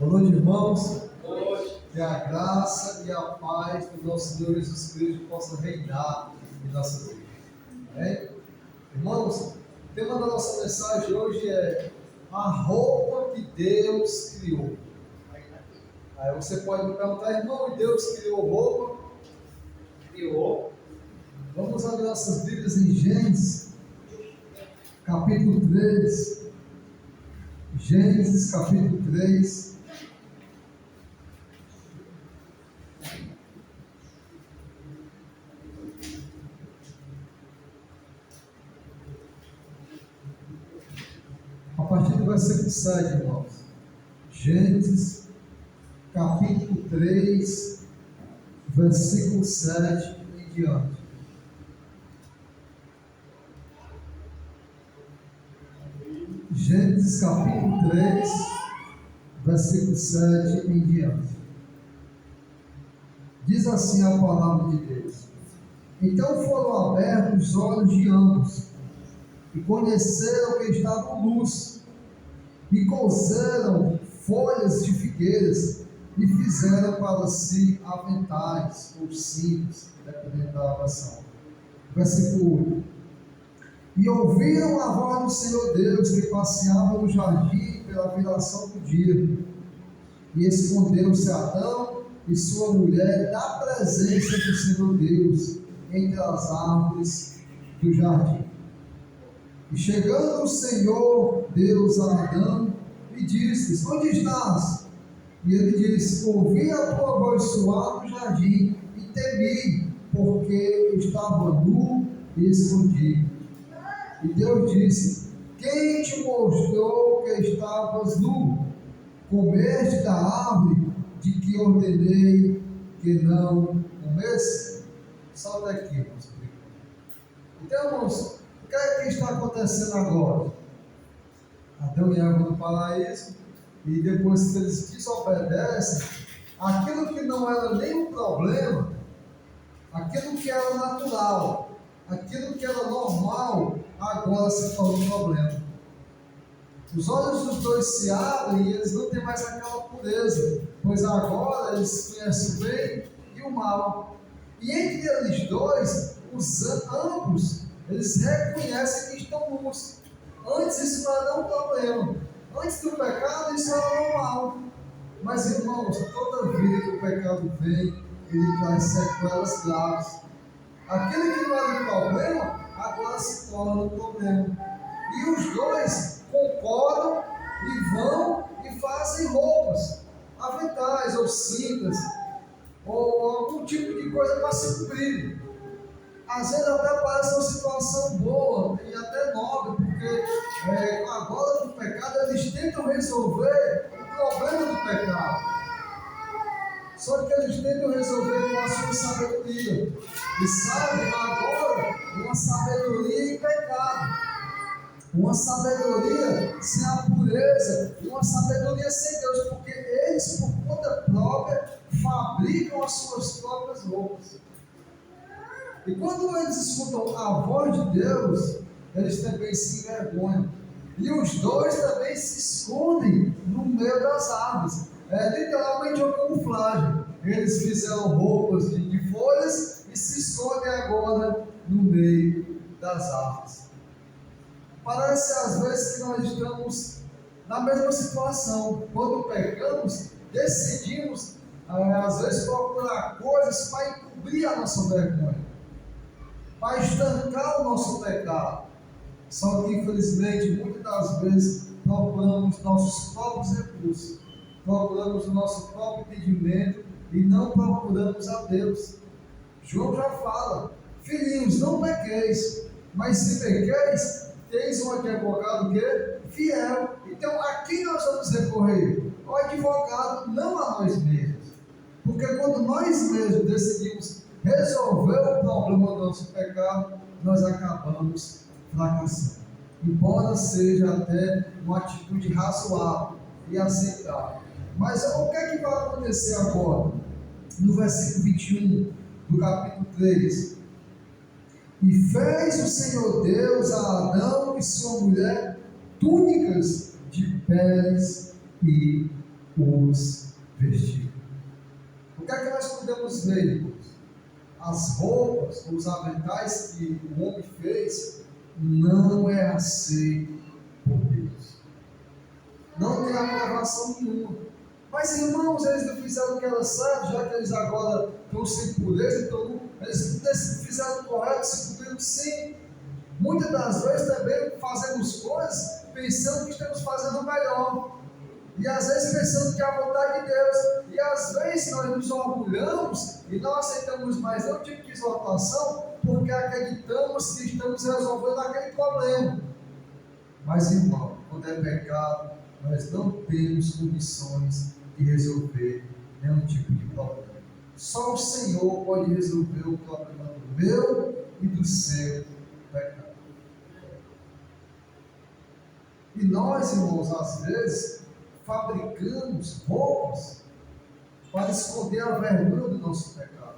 Boa noite, irmãos. Que a graça e a paz do nosso Senhor Jesus Cristo possa reinar em nossa vida. Amém? Irmãos, o tema da nossa mensagem hoje é a roupa que Deus criou. Aí você pode me perguntar, irmão, Deus criou roupa? Criou. Vamos abrir nossas Bíblias em Gênesis, capítulo 3. Gênesis, capítulo 3. A partir do versículo 7, irmãos. Gênesis, capítulo 3, versículo 7 em diante. Gênesis, capítulo 3, versículo 7 em diante. Diz assim a palavra de Deus: Então foram abertos os olhos de ambos, e conheceram que estavam nus, e cozeram folhas de figueiras, e fizeram para si aventais, ou cintos, dependendo da versão. Versículo 8. E ouviram a voz do Senhor Deus, que passeava no jardim pela viração do dia. E escondeu-se Adão e sua mulher da presença do Senhor Deus, entre as árvores do jardim. E chegando o Senhor Deus a Adão, lhe disse: Onde estás? E ele disse: Ouvi a tua voz soar no jardim, e temi, porque estava nu e escondido. E Deus disse: Quem te mostrou que estavas nu? Comeste da árvore de que ordenei que não comesse? Salve aqui, irmãos. Então, irmãos, o que é que está acontecendo agora? Adão e Eva no paraíso, e depois que eles desobedecem, aquilo que não era nem um problema, aquilo que era natural, aquilo que era normal, agora se torna um problema. Os olhos dos dois se abrem e eles não têm mais aquela pureza, pois agora eles conhecem o bem e o mal. E entre eles dois, ambos, eles reconhecem que estão nus. Antes isso não era um problema. Antes do pecado isso era normal. Mas, irmãos, toda vida que o pecado vem, ele traz sequelas graves. Aquele que não era um problema, agora se torna um problema. E os dois concordam e vão e fazem roupas, aventais ou cintas, ou algum tipo de coisa para se cobrir. Às vezes até parece uma situação boa e até nobre, porque agora no pecado eles tentam resolver o problema do pecado. Só que eles tentam resolver com a sua sabedoria. E sabem agora uma sabedoria em pecado. Uma sabedoria sem a pureza. Uma sabedoria sem Deus. Porque eles, por conta própria, fabricam as suas próprias roupas. E quando eles escutam a voz de Deus, eles também se envergonham. E os dois também se escondem no meio das árvores. É literalmente uma camuflagem. Eles fizeram roupas de folhas e se escondem agora no meio das árvores. Parece às vezes que nós estamos na mesma situação. Quando pecamos, decidimos às vezes procurar coisas para encobrir a nossa vergonha, para estancar o nosso pecado. Só que infelizmente muitas das vezes procuramos nossos próprios recursos, procuramos o nosso próprio entendimento e não procuramos a Deus. João já fala: filhinhos, não pequeis, mas se pequeis, teis um advogado que é fiel. Então a quem nós vamos recorrer? Ao advogado, não a nós mesmos. Porque quando nós mesmos decidimos resolver o problema do nosso pecado, nós acabamos fracassando. Embora seja até uma atitude razoável e aceitável. Mas o que é que vai acontecer agora? No versículo 21 do capítulo 3. E fez o Senhor Deus a Adão e sua mulher túnicas de peles e os vestir. O que é que nós podemos ver, irmãos? As roupas, os aventais que o homem fez, não é aceito por Deus. Não tem aprovação nenhuma. Mas, irmãos, eles não fizeram o que era certo, já que eles agora estão sem pureza, então eles fizeram o correto, se cumpriram sim. Muitas das vezes também fazemos coisas pensando que estamos fazendo melhor. E às vezes pensando que é a vontade de Deus. E às vezes nós nos orgulhamos e não aceitamos mais nenhum tipo de exortação porque acreditamos que estamos resolvendo aquele problema. Mas, irmão, quando é pecado, nós não temos condições de resolver nenhum tipo de problema. Só o Senhor pode resolver o problema do meu e do seu pecado. E nós, irmãos, às vezes, fabricamos roupas para esconder a vergonha do nosso pecado.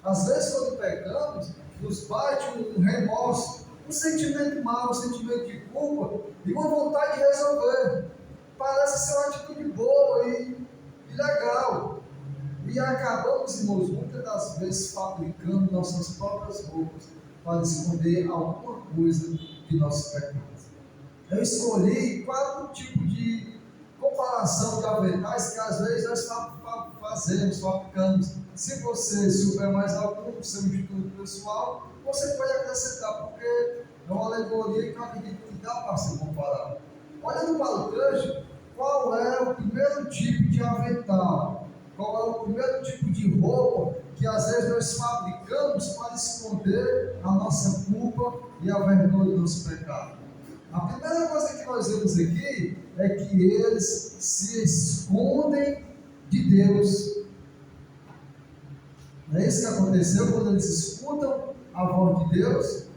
Às vezes, quando pecamos, nos bate um remorso, um sentimento mau, um sentimento de culpa e uma vontade de resolver. Parece ser uma atitude boa e legal. E acabamos, irmãos, muitas das vezes fabricando nossas próprias roupas para esconder alguma coisa de nossos pecados. Eu escolhi 4 tipos de comparação de aventais que às vezes nós fazemos, fabricamos. Se você souber mais algum do seu estudo pessoal, você pode acrescentar, porque é uma alegoria que eu acredito que dá para ser comparado. Olhando para o texto, qual é o primeiro tipo de avental? Qual é o primeiro tipo de roupa que às vezes nós fabricamos para esconder a nossa culpa e a vergonha do nosso pecado? A primeira coisa que nós vemos aqui é que eles se escondem de Deus. Não é isso que aconteceu quando eles escutam a voz de Deus?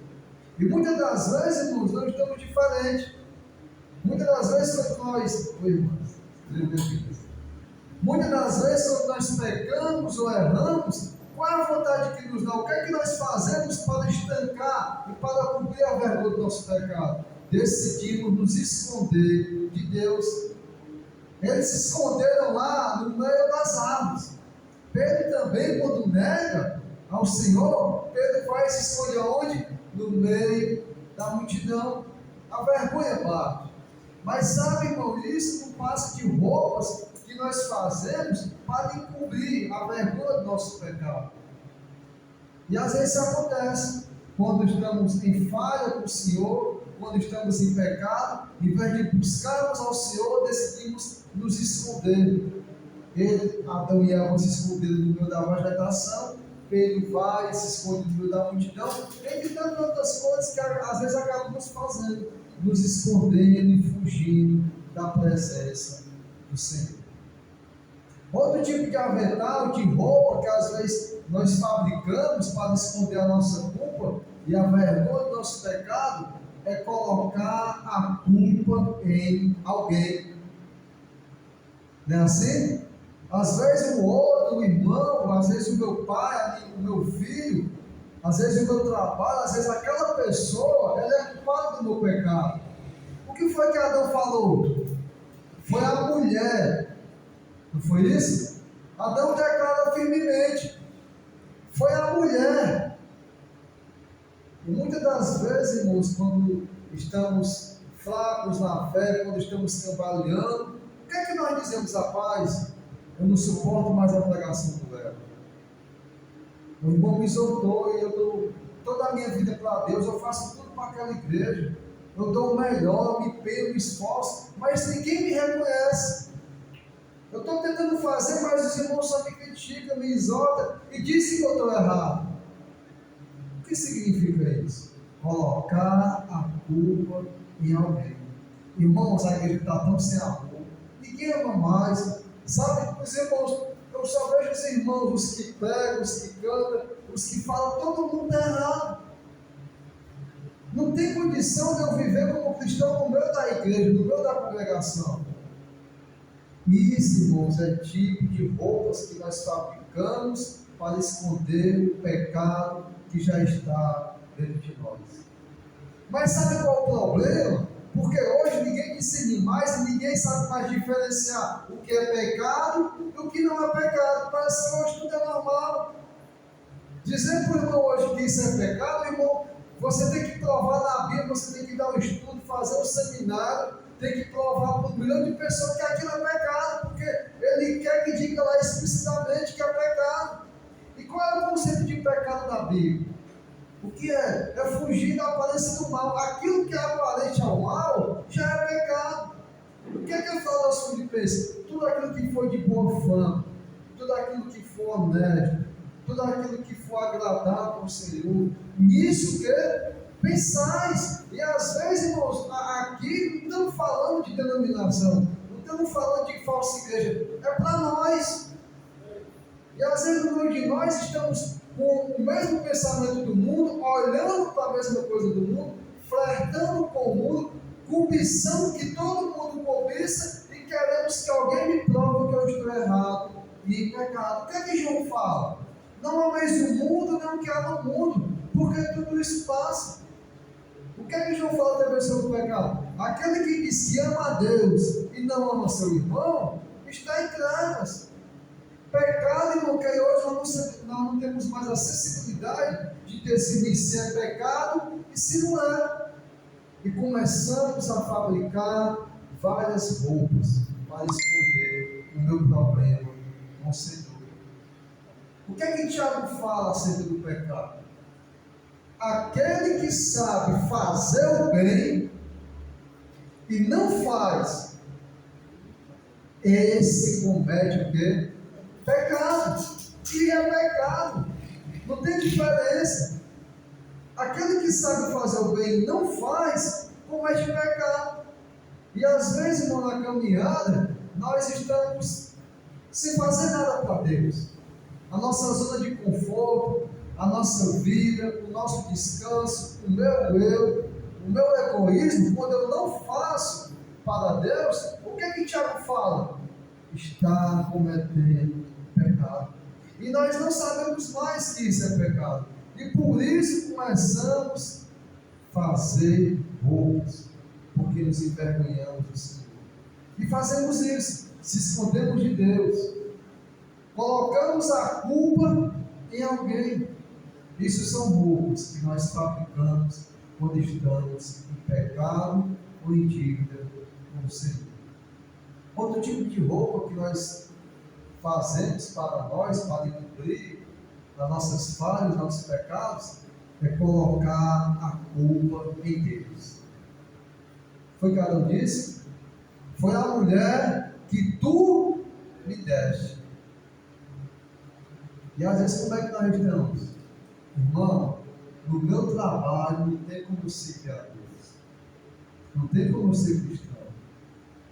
E muitas das vezes, irmãos, nós estamos diferentes. Muitas das vezes quando nós... Muitas das vezes quando nós pecamos ou erramos, qual é a vontade que nos dá? O que é que nós fazemos para estancar e para cobrir a vergonha do nosso pecado? Decidimos nos esconder de Deus. Eles se esconderam lá no meio das árvores. Pedro também, quando nega ao Senhor, Pedro vai se esconder onde? No meio da multidão. A vergonha bate. Mas sabe, irmão, isso não passa de roupas que nós fazemos para encobrir a vergonha do nosso pecado. E às vezes isso acontece quando estamos em falha com o Senhor, quando estamos em pecado, em vez de buscarmos ao Senhor, decidimos nos esconder. Adão e Eva se esconderam no meio da vegetação, Pedro vai e se esconde no meio da multidão, entre tantas outras coisas que às vezes acabamos fazendo, nos escondendo e fugindo da presença do Senhor. Outro tipo de avental, de roupa que às vezes nós fabricamos para esconder a nossa culpa e a vergonha do nosso pecado, é colocar a culpa em alguém. Não é assim? Às vezes o outro, o irmão, às vezes o meu pai, o meu filho, às vezes o meu trabalho, às vezes aquela pessoa, ela é culpada do meu pecado. O que foi que Adão falou? Foi a mulher. Não foi isso? Adão declara firmemente. Foi a mulher. E muitas das vezes, irmãos, quando estamos fracos na fé, quando estamos cambaleando, o que é que nós dizemos? Rapaz, eu não suporto mais a pregação do Léo. O irmão me exortou e eu dou toda a minha vida para Deus, eu faço tudo para aquela igreja, eu dou o melhor, me empenho, me esforço, mas ninguém me reconhece. Eu estou tentando fazer, mas os irmãos só me criticam, me exortam e dizem que eu estou errado. O que significa isso? Colocar a culpa em alguém. Irmãos, a igreja está tão sem amor. Ninguém ama mais. Sabe, os irmãos, eu só vejo os irmãos, os que pregam, os que cantam, os que falam, todo mundo está errado. Não tem condição de eu viver como cristão no meio da igreja, no meio da congregação. Isso, irmãos, é tipo de roupas que nós fabricamos para esconder o pecado que já está dentro de nós. Mas sabe qual é o problema? Porque hoje ninguém ensina demais e ninguém sabe mais diferenciar o que é pecado e o que não é pecado. Parece que hoje tudo é normal. Dizer para o irmão hoje que isso é pecado, irmão, você tem que provar na Bíblia, você tem que dar um estudo, fazer um seminário, tem que provar para um milhão de pessoas que aquilo é pecado, porque ele quer que diga lá explicitamente que é pecado. E qual é o conceito de pecado na Bíblia? O que é? É fugir da aparência do mal. Aquilo que é aparente ao mal já é pecado. O que é que eu falo aos filipenses? Tudo aquilo que for de boa fama, tudo aquilo que for honesto, tudo aquilo que for agradável ao Senhor, nisso que pensais. E às vezes, irmãos, aqui não estamos falando de denominação, não estamos falando de falsa igreja, é para nós. E às vezes no meio de nós estamos com o mesmo pensamento do mundo, olhando para a mesma coisa do mundo, flertando com o mundo, cobiçando que todo mundo cobiça e queremos que alguém me prove que eu estou errado e em pecado. O que é que João fala? Não ameis o mundo, nem o que há no mundo, porque tudo isso passa. O que é que João fala também sobre o pecado? Aquele que diz que ama a Deus e não ama seu irmão, está em trevas. Pecado, irmão, que hoje nós não temos mais a sensibilidade de decidir se é pecado e se não é. E começamos a fabricar várias roupas para esconder o meu problema com o Senhor. O que é que Tiago fala acerca do pecado? Aquele que sabe fazer o bem e não faz, esse comete o quê? Pecado. E é pecado. Não tem diferença. Aquele que sabe fazer o bem e não faz, comete pecado. E às vezes, irmão, na caminhada, nós estamos sem fazer nada para Deus. A nossa zona de conforto, a nossa vida, o nosso descanso, o meu eu, o meu egoísmo, quando eu não faço para Deus, o que é que Tiago fala? Está cometendo pecado. E nós não sabemos mais que isso é pecado. E por isso começamos a fazer roupas, porque nos envergonhamos do Senhor. E fazemos isso, se escondemos de Deus. Colocamos a culpa em alguém. Isso são roupas que nós fabricamos quando estamos em pecado ou em dívida com o Senhor. Outro tipo de roupa que nós fazemos para nós, para encobrir as nossas falhas, nossos pecados, é colocar a culpa em Deus. Foi o que Adão disse? Foi a mulher que tu me deste. E às vezes como é que nós estamos? Irmão, no meu trabalho não tem como ser a Deus. Não tem como ser cristão.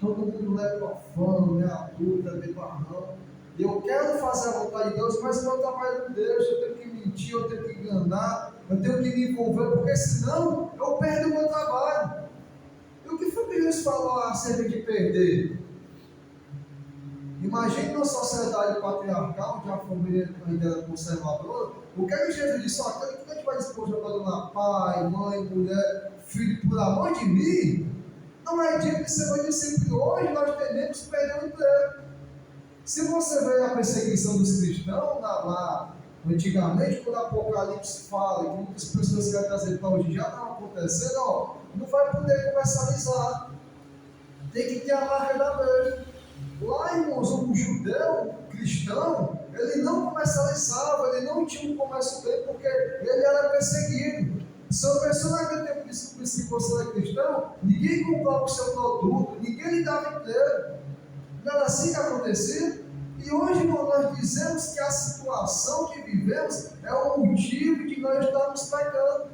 Todo mundo leva a fama, leva tudo, leva a mão. E eu quero fazer a vontade de Deus, mas o meu trabalho não deixa. Eu tenho que mentir, eu tenho que enganar, eu tenho que me envolver, porque senão eu perdo o meu trabalho. E o que foi que Jesus falou acerca de perder? Imagine uma sociedade patriarcal, onde a família ainda era conservadora. O que é que Jesus disse? Ó, aquele que a gente vai dispor jogador pai, mãe, mulher, filho, por amor de mim, não é dia que você vai dizer que hoje nós tememos perder o emprego. Se você vê a perseguição dos cristãos lá antigamente, quando o Apocalipse fala que muitas pessoas querem trazer para hoje já não acontecendo, ó, não vai poder comercializar. Tem que ter a marca da besta. Lá, irmãos, o judeu cristão, ele não comercializava, ele não tinha um comércio bem, porque ele era perseguido. Se uma pessoa naquele tempo descobrisse que você era cristão, ninguém comprava o seu produto, ninguém lhe dava emprego. Não era assim que acontecia? E hoje, irmão, nós dizemos que a situação que vivemos é o motivo de nós estarmos pecando.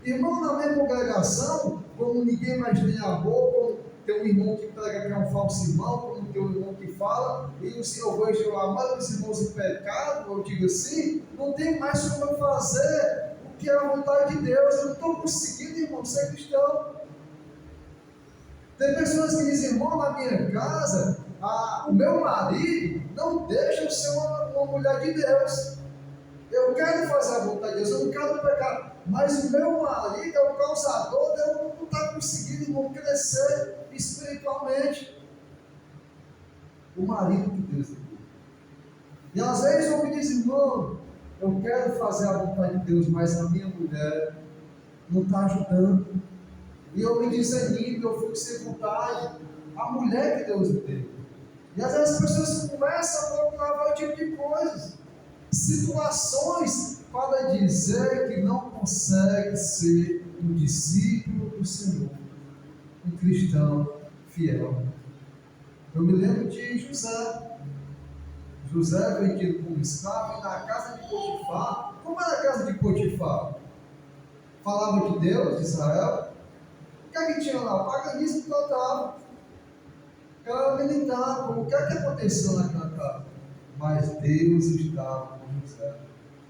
Irmão, na minha congregação, como ninguém mais tem amor, como tem um irmão que prega que é um falso irmão, como tem um irmão que fala, e o Senhor vejo a maioria dos irmãos em pecado, eu digo assim, não tem mais como eu fazer o que é a vontade de Deus. Eu não estou conseguindo, irmão, ser cristão. Tem pessoas que dizem, irmão, na minha casa, o meu marido não deixa eu ser uma mulher de Deus. Eu quero fazer a vontade de Deus, eu não quero pecar, mas o meu marido é o causador de eu não estar conseguindo, irmão, crescer espiritualmente. O marido que Deus deu. E às vezes eu me diz, irmão, eu quero fazer a vontade de Deus, mas a minha mulher não está ajudando. E eu me desanimo, eu fico sem vontade. A mulher que Deus me deu. E às vezes as pessoas começam a procurar vários tipos de coisas, situações, para dizer que não consegue ser um discípulo do Senhor, um cristão fiel. Eu me lembro de José. José vendido como escravo e na casa de Potifar. Como era a casa de Potifar? Falava de Deus, de Israel. O que é que tinha lá? O paganismo total. Era militar. O que é que aconteceu naquela casa? Mas Deus estava com José.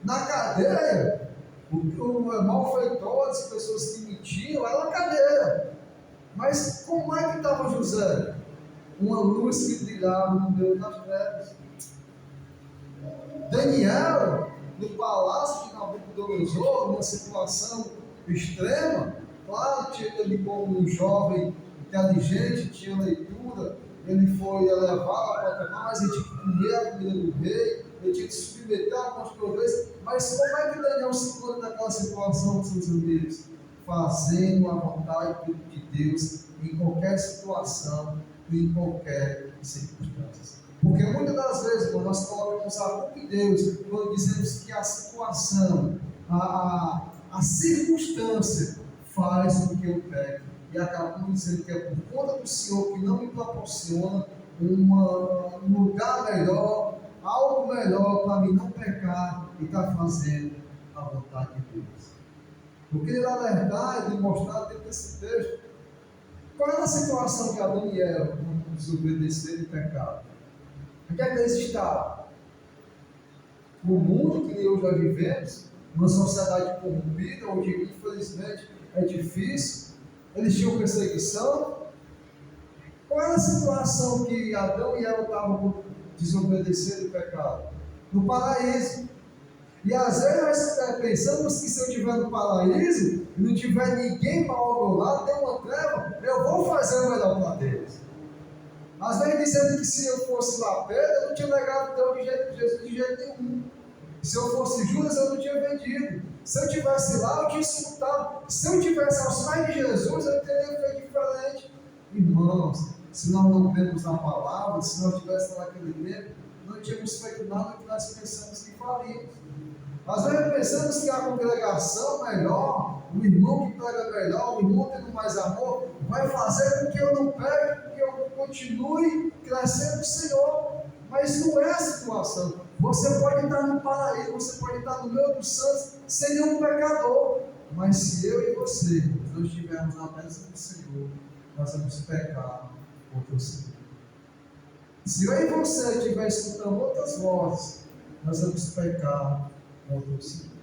Na cadeia, o malfeitor, as pessoas que mentiam, era na cadeia. Mas como é que estava José? Uma luz que brilhava no meio das trevas. Daniel, no palácio de Nabucodonosor, numa situação extrema, claro, tinha ele como um jovem inteligente, tinha leitura, ele foi elevado a patamar, mas ele tinha que comer a comida do rei, ele tinha que se submeter a algumas coisas. Mas como é que Daniel se encontra naquela situação, seus amigos? Fazendo a vontade de Deus em qualquer situação e em qualquer circunstância. Porque muitas das vezes, quando nós colocamos a culpa em Deus, quando dizemos que a situação, a circunstância faz com que eu peque, e acabamos dizendo que é por conta do Senhor que não me proporciona um lugar melhor, algo melhor para mim não pecar e estar fazendo a vontade de Deus. Eu queria dar a verdade e mostrar dentro desse texto qual era a situação que Adão e Eva desobedeceram e pecaram. Onde é que eles estavam? No mundo que hoje nós vivemos, numa sociedade corrompida, onde infelizmente é difícil, eles tinham perseguição. Qual era a situação que Adão e Eva estavam desobedecendo e pecado? No paraíso. E às vezes nós pensamos que se eu estiver no paraíso e não tiver ninguém para o meu lado, tem uma treva, eu vou fazer o melhor para Deus. Às vezes dizendo que se eu fosse lá Pedro, eu não tinha negado Deus de jeito nenhum. Se eu fosse Judas, eu não tinha vendido. Se eu estivesse lá, eu tinha escutado. Se eu tivesse aos pés de Jesus, eu teria feito diferente. Irmãos, se nós não temos na palavra, se nós estivéssemos naquele tempo, não tínhamos feito nada que nós pensamos que faríamos. Às vezes pensamos que a congregação melhor, o irmão que prega melhor, o irmão tendo mais amor, vai fazer com que eu não pegue, que eu continue crescendo no Senhor. Mas não é a situação. Você pode estar no paraíso, você pode estar no meio dos santos, sem nenhum pecador. Mas se eu e você não estivermos na presença do Senhor, nós vamos pecar contra o Senhor. Se eu e você estiver escutando outras vozes, nós vamos pecar contra o Senhor.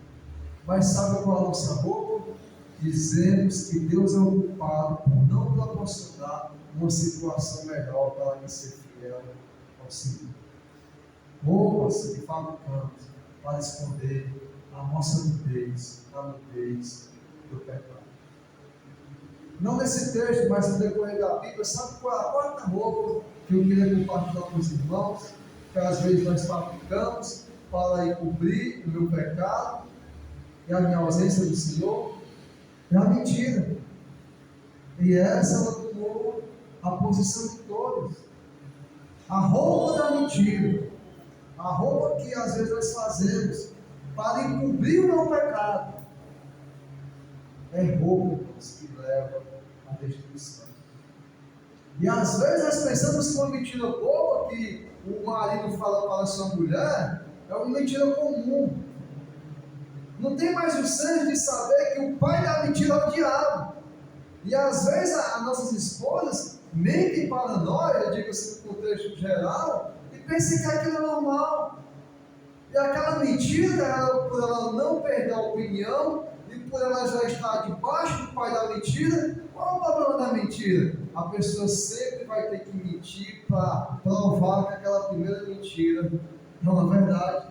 Mas sabe qual é a nossa roupa? Dizemos que Deus é o culpado por não proporcionar uma situação melhor para mim ser fiel ao Senhor. Roupas que fabricamos para esconder a nossa nudez, a nudez do pecado. Não nesse texto, mas no decorrer da Bíblia, sabe qual é a quarta roupa que eu queria compartilhar com os irmãos, que às vezes nós fabricamos para encobrir o meu pecado e a minha ausência do Senhor? É a mentira. E essa ela tomou a posição de todos. A roupa da mentira, a roupa que às vezes nós fazemos para encobrir o meu pecado, é roupa que leva à destruição. E às vezes nós pensamos que uma mentira boba que o marido fala para a sua mulher é uma mentira comum. Não tem mais o senso de saber que o pai da mentira é o diabo. E às vezes as nossas esposas mentem para nós, eu digo assim no contexto geral, e pensam que aquilo é normal. E aquela mentira, por ela não perder a opinião, e por ela já estar debaixo do pai da mentira, qual é o problema da mentira? A pessoa sempre vai ter que mentir para provar que aquela primeira mentira não é verdade.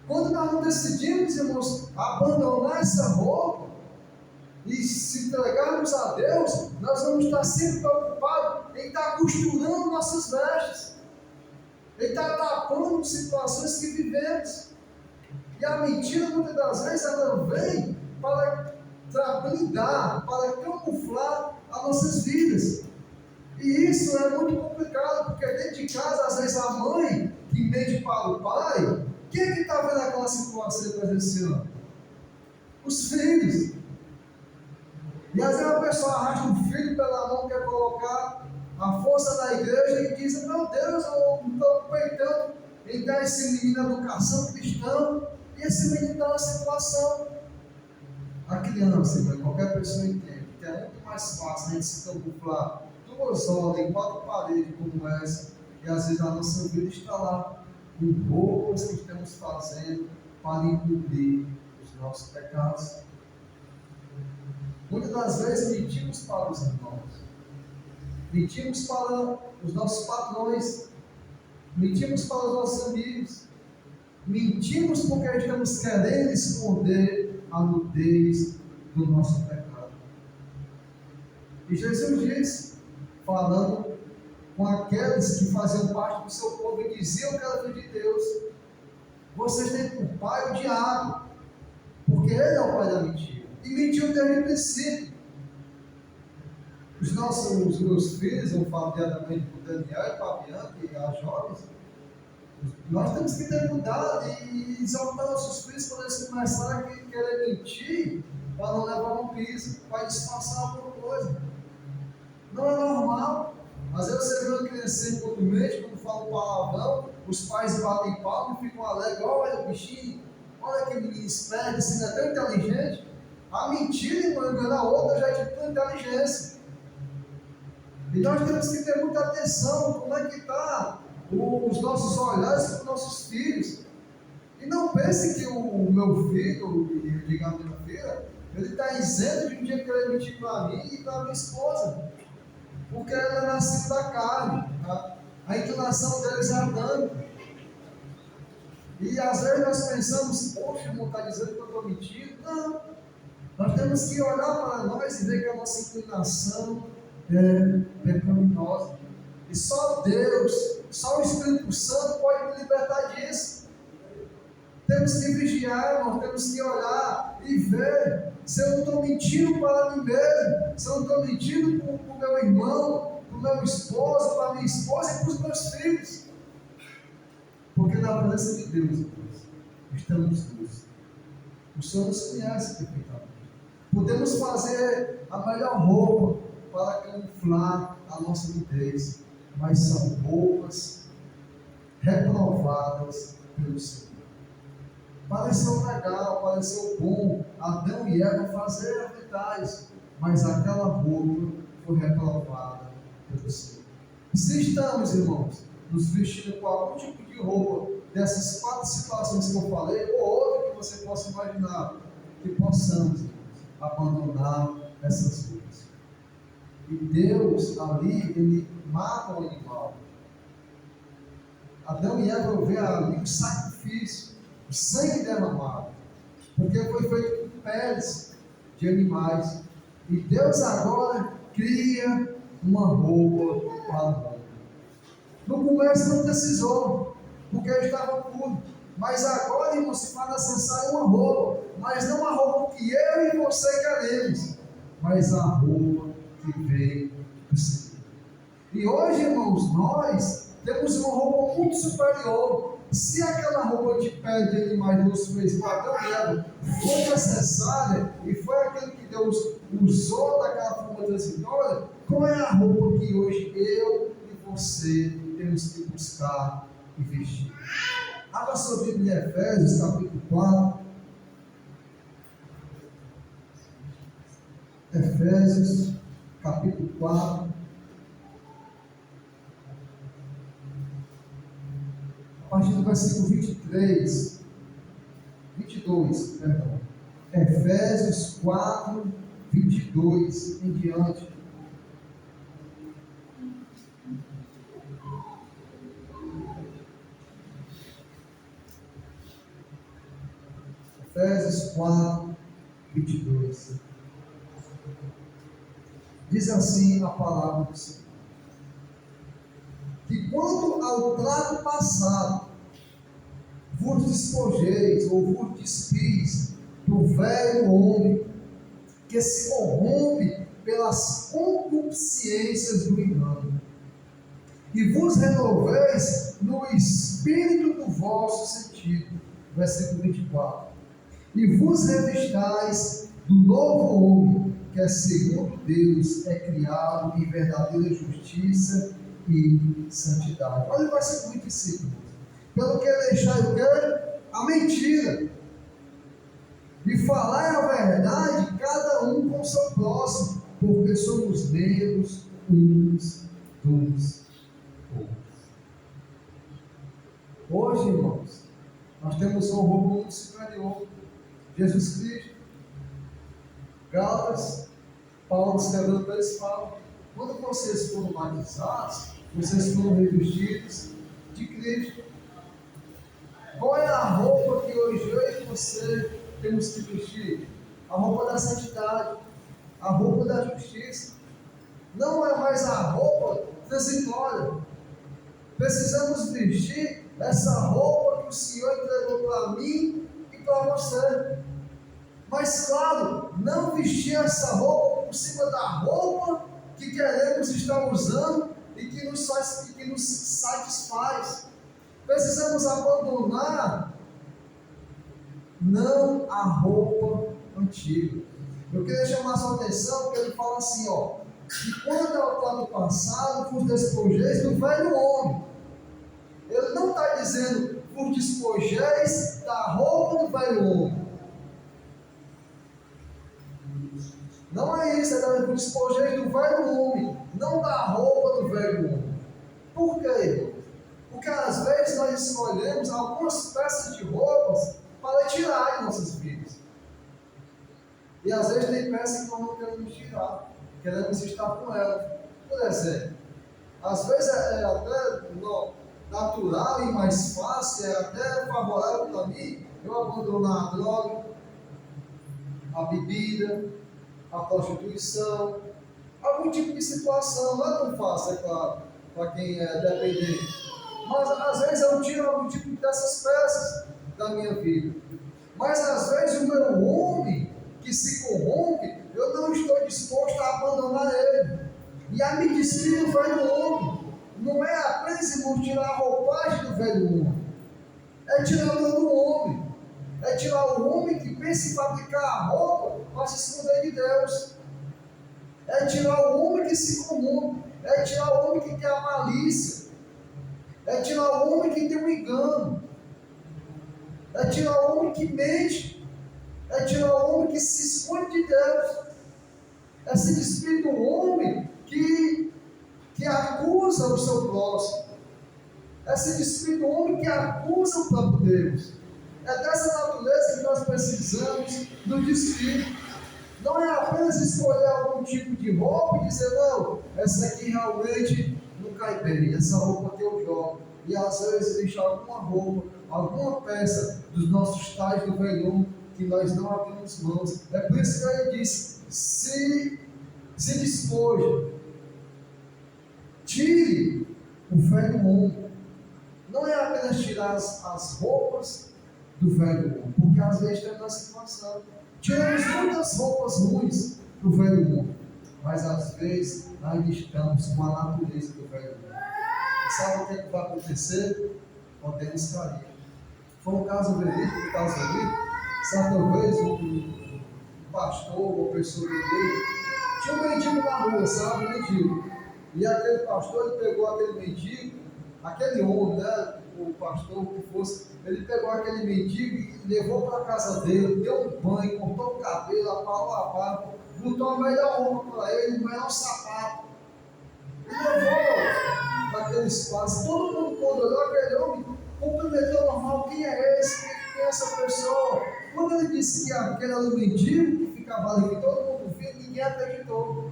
Quando nós não decidimos, irmãos, abandonar essa roupa, e se entregarmos a Deus, nós vamos estar sempre preocupados em estar costurando nossas vestes, em estar tapando situações que vivemos. E a mentira, muitas das vezes, ela vem para blindar, para camuflar as nossas vidas. E isso é muito complicado, porque dentro de casa, às vezes, a mãe que mente para o pai, quem é que está vendo aquela situação que está presenciando? Os filhos. E às vezes a pessoa arrasta um filho pela mão, quer colocar a força da igreja e diz: meu Deus, eu estou peitando em dar esse menino educação cristã, e esse menino está na situação. A criança, qualquer pessoa entende que é muito mais fácil a gente se camuflar duas horas em quatro paredes como essa, e às vezes a nossa vida está lá, com roupas que estamos fazendo para encobrir os nossos pecados. Muitas das vezes mentimos para os irmãos, mentimos para os nossos patrões, mentimos para os nossos amigos, mentimos porque estamos querendo esconder a nudez do nosso pecado. E Jesus disse, falando com aqueles que faziam parte do seu povo e diziam que era filho de Deus: vocês têm por pai o diabo, porque ele é o pai da mentira. E mentiu desde o princípio. Os meus filhos, eu falo diariamente com o Daniel e para a Bianca e as jovens, nós temos que ter cuidado e exaltar nossos filhos quando eles começarem a querer mentir, para não levar um piso, para disfarçar alguma coisa. Não é normal. Às vezes você vê uma criança português, quando fala palavrão, os pais batem palma e ficam alegres: olha o bichinho, olha que menino esperto, esse não é tão inteligente. A mentira, irmão, engana a outra já é de inteligência. E nós temos que ter muita atenção como é que está os nossos olhares para os nossos filhos. E não pense que o meu filho, e diga a minha filha, ele está isento de um dia querer mentir para mim e para a minha esposa, porque ela é nascida da carne, a inclinação deles é dano. E às vezes nós pensamos: poxa, irmão, está dizendo que eu estou mentindo? Não. Nós temos que olhar para nós e ver que a nossa inclinação é pecaminosa. E só Deus, só o Espírito Santo pode me libertar disso. Temos que vigiar, nós temos que olhar e ver se eu não estou mentindo para mim mesmo, se eu não estou mentindo para o meu irmão, para o meu esposo, para a minha esposa e para os meus filhos. Porque na presença de Deus, estamos nus. O Senhor nos conhece perfeitamente. Podemos fazer a melhor roupa para camuflar a nossa nudez, mas são roupas reprovadas pelo Senhor. Pareceu legal, pareceu bom Adão e Eva fazer rituais, mas aquela roupa foi reprovada pelo Senhor. Se estamos, irmãos, nos vestindo com algum tipo de roupa dessas quatro situações que eu falei, ou outra que você possa imaginar, que possamos abandonar essas coisas. E Deus ali, ele mata o animal. Adão e Eva vê ali um sacrifício, o sangue derramado, porque foi feito com peles de animais. E Deus agora cria uma roupa para o homem. No começo não precisou, porque ele estava puro. Mas agora, irmão, se faz necessário uma roupa, mas não a roupa que eu e você queremos, mas a roupa que veio do Senhor. E hoje, irmãos, nós temos uma roupa muito superior. Se aquela roupa de pele de animais Deus fez para Adão e Eva foi necessária, e foi aquilo que Deus usou daquela forma transitória, qual é a roupa que hoje eu e você temos que buscar e vestir? Abra sua Bíblia em Efésios, capítulo 4. Efésios, capítulo 4. A partir do versículo 22, perdão. Efésios 4, 22 em diante. Efésios 4, 22. Diz assim a palavra do Senhor: que quanto ao trato passado, vos despojeis ou vos despis do velho homem que se corrompe pelas concupiscências do engano, e vos renoveis no espírito do vosso sentido. Versículo 24. E vos revistais do novo homem, que é segundo Deus, é criado em verdadeira justiça e santidade. Olha o versículo 25. Pelo que deixai o quê? A mentira. E falar a verdade, cada um com o seu próximo, porque somos membros uns dos outros. Hoje, irmãos, nós temos um roubo muito superior: Jesus Cristo. Gálatas, Paulo escrevendo para eles, fala: quando vocês foram batizados, vocês foram revestidos de Cristo. Qual é a roupa que hoje eu e você temos que vestir? A roupa da santidade, a roupa da justiça. Não é mais a roupa transitória. Precisamos vestir essa roupa que o Senhor entregou para mim e para você. Mas claro, não vestir essa roupa por cima da roupa que queremos estar usando e que nos satisfaz. Precisamos abandonar não a roupa antiga. Eu queria chamar a sua atenção porque ele fala assim, que quando ao trato passado vos despojeis do velho homem. Ele não está dizendo vos despojeis da roupa do velho homem. Não é isso, é vos despojeis do velho homem, não da roupa do velho homem. Por quê? Porque às vezes nós escolhemos algumas peças de roupas para tirar de nossas vidas. E às vezes tem peças que nós não queremos tirar, queremos estar com elas. Por exemplo, às vezes é até natural e mais fácil, é até favorável para mim eu abandonar a droga, a bebida, a prostituição, algum tipo de situação. Não é tão fácil, é claro, para quem é dependente. Mas às vezes eu tiro algum tipo dessas peças da minha vida. Mas às vezes o meu homem que se corrompe, eu não estou disposto a abandonar ele. E a me despir do velho homem. Não é apenas, irmão, tirar a roupagem do velho homem. É tirar todo o homem. É tirar o homem que pensa em fabricar a roupa para se esconder de Deus. É tirar o homem que se corrompe. É tirar o homem que tem a malícia. É tirar o homem que tem o engano. É tirar o homem que mente. É tirar o homem que se esconde de Deus. É se despir do homem que acusa o seu próximo. É se despir do homem que acusa o próprio Deus. É dessa natureza que nós precisamos nos despir. Não é apenas escolher algum tipo de roupa e dizer, não, essa aqui realmente não cai bem, essa roupa que eu jogo. E às vezes deixar alguma roupa, alguma peça dos nossos tais do velho que nós não abrimos mãos. É por isso que ele diz, se despoje, tire o velho homem. Não é apenas tirar as roupas do velho homem, porque às vezes tem uma situação. Tiramos muitas roupas ruins do velho homem, mas às vezes ainda estamos com a natureza do velho homem. E sabe o que vai acontecer? Podemos cair. Foi um caso verídico que está ali. Certa vez um pastor, uma pessoa da igreja, tinha um mendigo na rua, sabe? Um mendigo. E aquele pastor, ele pegou aquele mendigo, aquele homem, né? O pastor, o que fosse, ele pegou aquele mendigo e levou para a casa dele, deu um banho, cortou o cabelo, aparou a barba, botou a melhor roupa para ele, o melhor sapato. E levou para aquele espaço. Todo mundo, quando olhou aquele homem, cumprimentou normal: quem é esse? Quem é essa pessoa? Quando ele disse que aquele era o mendigo que ficava ali, que todo mundo via, ninguém acreditou.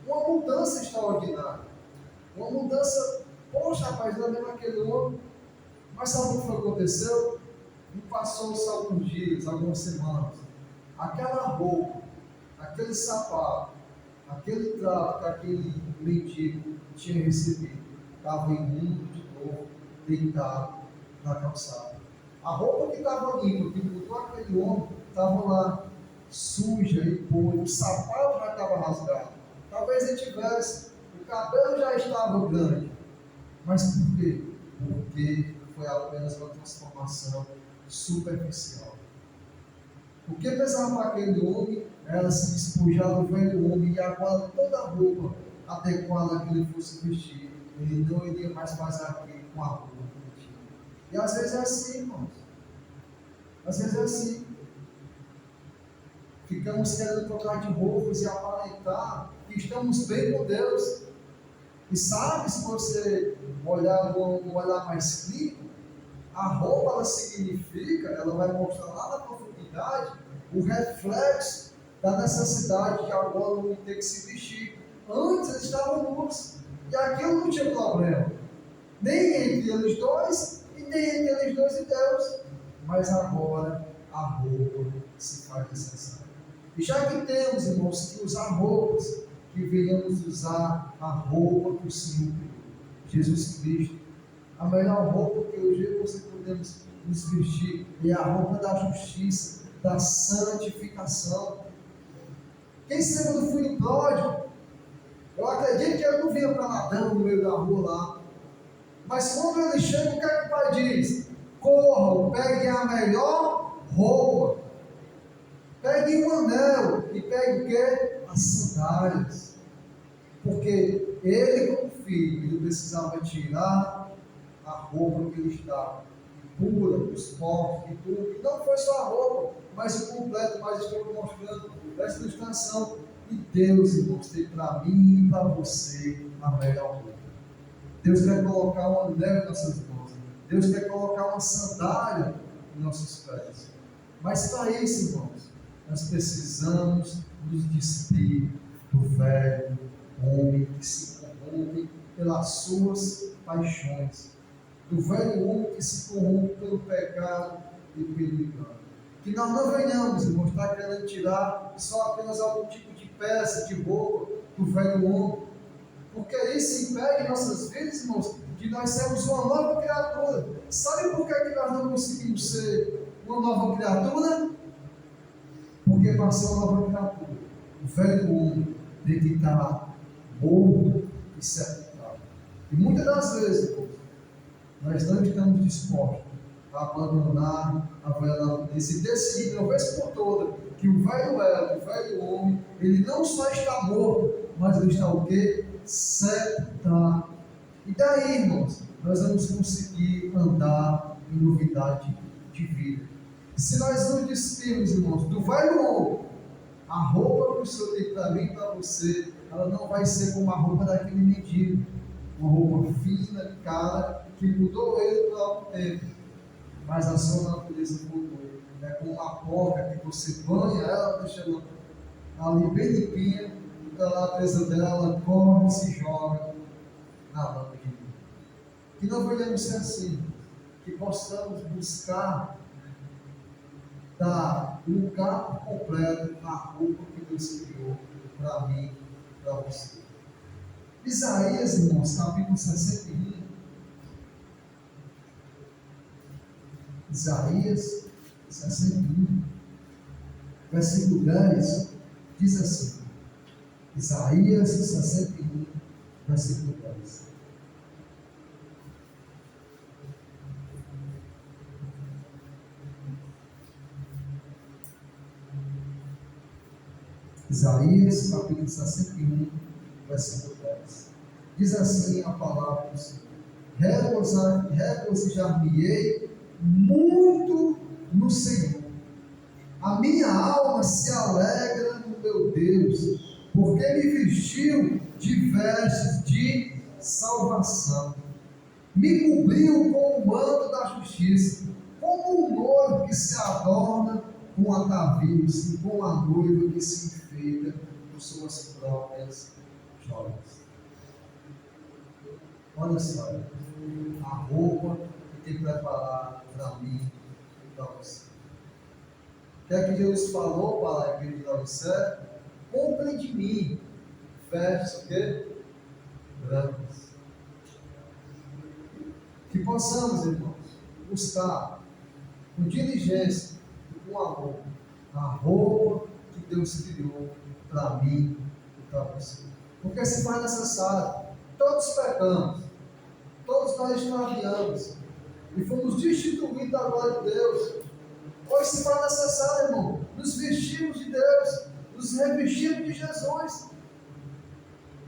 Uma mudança extraordinária. Uma mudança, poxa, rapaz, não é mesmo aquele homem. Mas sabe o que aconteceu? E passou-se alguns dias, algumas semanas. Aquela roupa, aquele sapato, aquele trato que aquele mendigo tinha recebido estava imundo de novo, deitado na calçada. A roupa que estava limpa, que mudou aquele homem, estava lá suja e podre, o sapato já estava rasgado. Talvez ele tivesse, o cabelo já estava grande. Mas por quê? Porque foi apenas uma transformação superficial. O que pesava para aquele homem era se despojar do velho homem e agora toda a roupa adequada que ele fosse vestir. Ele não iria mais fazer aquilo com a roupa que ele tinha. E às vezes é assim, irmãos. Às vezes é assim. Ficamos querendo trocar de roupas e aparentar que estamos bem com Deus. E sabe, se você olhar um olhar mais clínico, a roupa ela significa, ela vai mostrar lá na profundidade o reflexo da necessidade de agora o homem ter que se vestir. Antes eles estavam nus, e aquilo não tinha problema, nem entre eles dois, e nem entre eles dois e Deus. Mas agora a roupa se faz necessária. E já que temos, irmãos, que usar roupas, que venhamos usar a roupa que o Senhor criou, Jesus Cristo. A melhor roupa que hoje eu e você podemos nos vestir é a roupa da justiça, da santificação. Quem se lembra do filho pródigo? Eu acredito que ele não vinha para nadando no meio da rua lá. Mas quando ele chega, o que é que o pai diz? Corram, peguem a melhor roupa, peguem um anel e peguem o quê? As sandálias. Porque ele, como filho, ele precisava tirar a roupa que ele estava pura, os porcos e tudo. E não foi só a roupa, mas o completo, mas estou mostrando essa ilustração. E Deus, irmãos, tem para mim e para você a melhor roupa. Deus quer colocar um anel em nossas mãos. Deus quer colocar uma sandália em nossos pés. Mas para isso, irmãos, nós precisamos nos despir do velho homem que se corrompe pelas suas paixões, do velho homem que se corrompe pelo pecado e pelo engano. Que nós não venhamos, irmãos, estar querendo tirar só apenas algum tipo de peça, de roupa do velho homem, porque isso impede nossas vidas, irmãos, de nós sermos uma nova criatura. Sabe por que nós não conseguimos ser uma nova criatura? Porque para ser uma nova criatura, o velho homem tem que estar morto e sepultado. E muitas das vezes, irmãos, nós não estamos dispostos a abandonar a velha natureza e decidir, uma vez por toda, que o velho homem, ele não só está morto, mas ele está o quê? Sepultado. E daí, irmãos, nós vamos conseguir andar em novidade de vida. E se nós não despirmos, irmãos, do velho homem, a roupa que o Senhor tem para mim e para você, ela não vai ser como a roupa daquele mendigo, uma roupa fina, cara, que mudou ele por algum tempo, mas a sua natureza mudou. É como uma porca que você banha ela, deixa ela ali bem limpinha, e a natureza dela, ela corre e se joga na lama de mim. Que não venhamos ser assim, que possamos buscar dar lugar por completo à roupa que Deus criou para mim, para você. Isaías, irmãos, capítulo 61. Isaías 61, versículo 10, diz assim. Isaías 61, versículo 10. Isaías, capítulo 61, versículo 10. Diz assim a palavra do Senhor: regozijar-me-ei muito no Senhor. A minha alma se alegra no meu Deus, porque me vestiu de vestes de salvação. Me cobriu com o manto da justiça, como um noivo que se adorna com atavios e com a noiva que se enfeita com suas próprias joias. Olha só, a roupa que tem preparado para mim e para você. O que é que Deus falou para a igreja de Laodiceia? Comprem de mim vestes o quê? Brancas. Que possamos, irmãos, buscar com diligência e com amor a roupa que Deus criou para mim e para você. Porque se faz necessário, todos pecamos, todos nós extraviamos e fomos destituídos da glória de Deus. Pois se faz necessário, irmão, nos vestirmos de Deus, nos revestirmos de Jesus.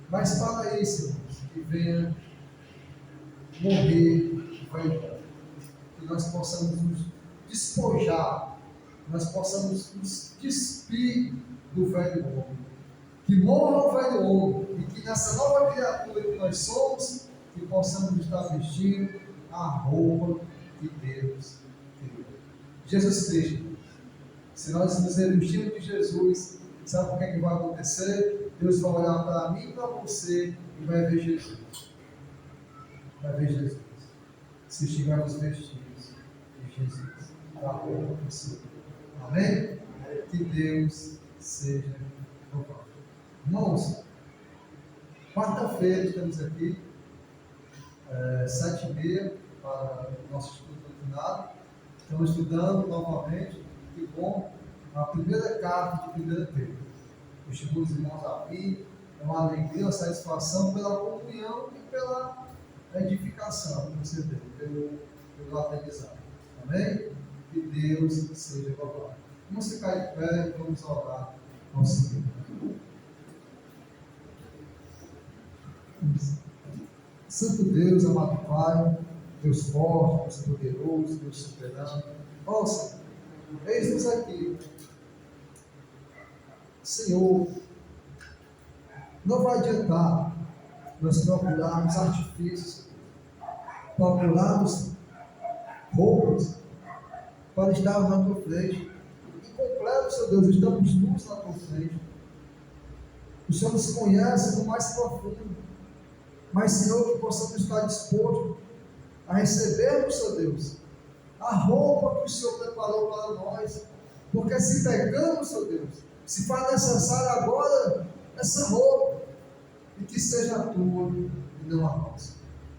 Mas para isso, irmãos, que venha morrer o velho, que nós possamos nos despojar, que nós possamos nos despir do velho homem, que morra o velho homem e que nessa nova criatura que nós somos, que possamos estar vestindo a roupa que Deus criou. Jesus Cristo, se nós nos revestirmos de Jesus, sabe o que é que vai acontecer? Deus vai olhar para mim e para você e vai ver Jesus. Vai ver Jesus. Se estivermos vestidos de Jesus, da roupa do Senhor. Amém? Que Deus seja louvado. Irmãos, quarta-feira estamos aqui, 7h30, para o nosso estudo doutrinário. Estamos estudando novamente, que bom, a primeira carta de 1 Pedro. Estimula os irmãos a vir, é uma alegria, uma satisfação pela comunhão e pela edificação que você tem, pelo aprendizado. Amém? Que Deus seja louvado. Vamos ficar de pé e vamos orar ao Senhor. Santo Deus, amado Pai, Deus forte, Deus poderoso, Deus soberano. Ó Senhor, eis-nos aqui. Senhor, não vai adiantar nós procurarmos artifícios, procurarmos roupas para estarmos na tua frente. Incompleto, Senhor Deus, estamos nus na tua frente. O Senhor nos conhece no mais profundo. Mas, Senhor, que possamos estar dispostos a recebermos, Senhor Deus, a roupa que o Senhor preparou para nós. Porque se pegamos, Senhor Deus, se faz necessário agora essa roupa, e que seja a tua e não a nossa.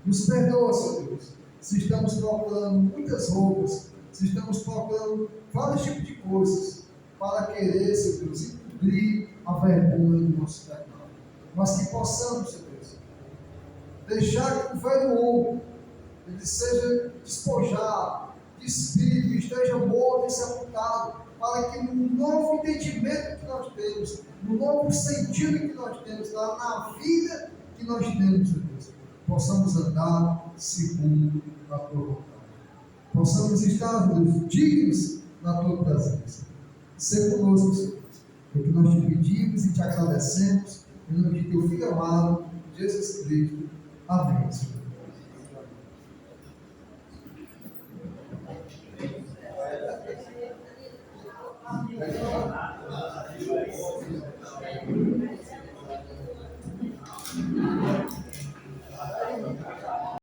Nos perdoa, Senhor Deus, se estamos procurando muitas roupas, se estamos procurando vários tipos de coisas, para querer, Senhor Deus, encobrir a vergonha do nosso pecado. Mas que possamos, Senhor Deus, deixar que o velho homem ele seja despojado, despido, esteja morto e sepultado, para que no novo entendimento que nós temos, no novo sentido que nós temos, na vida que nós temos, Deus, possamos andar segundo a tua vontade. Possamos estar, Deus, dignos na tua presença. Ser conosco, Senhor, porque nós te pedimos e te agradecemos, em nome de teu Filho amado, Jesus Cristo. Amém, Senhor.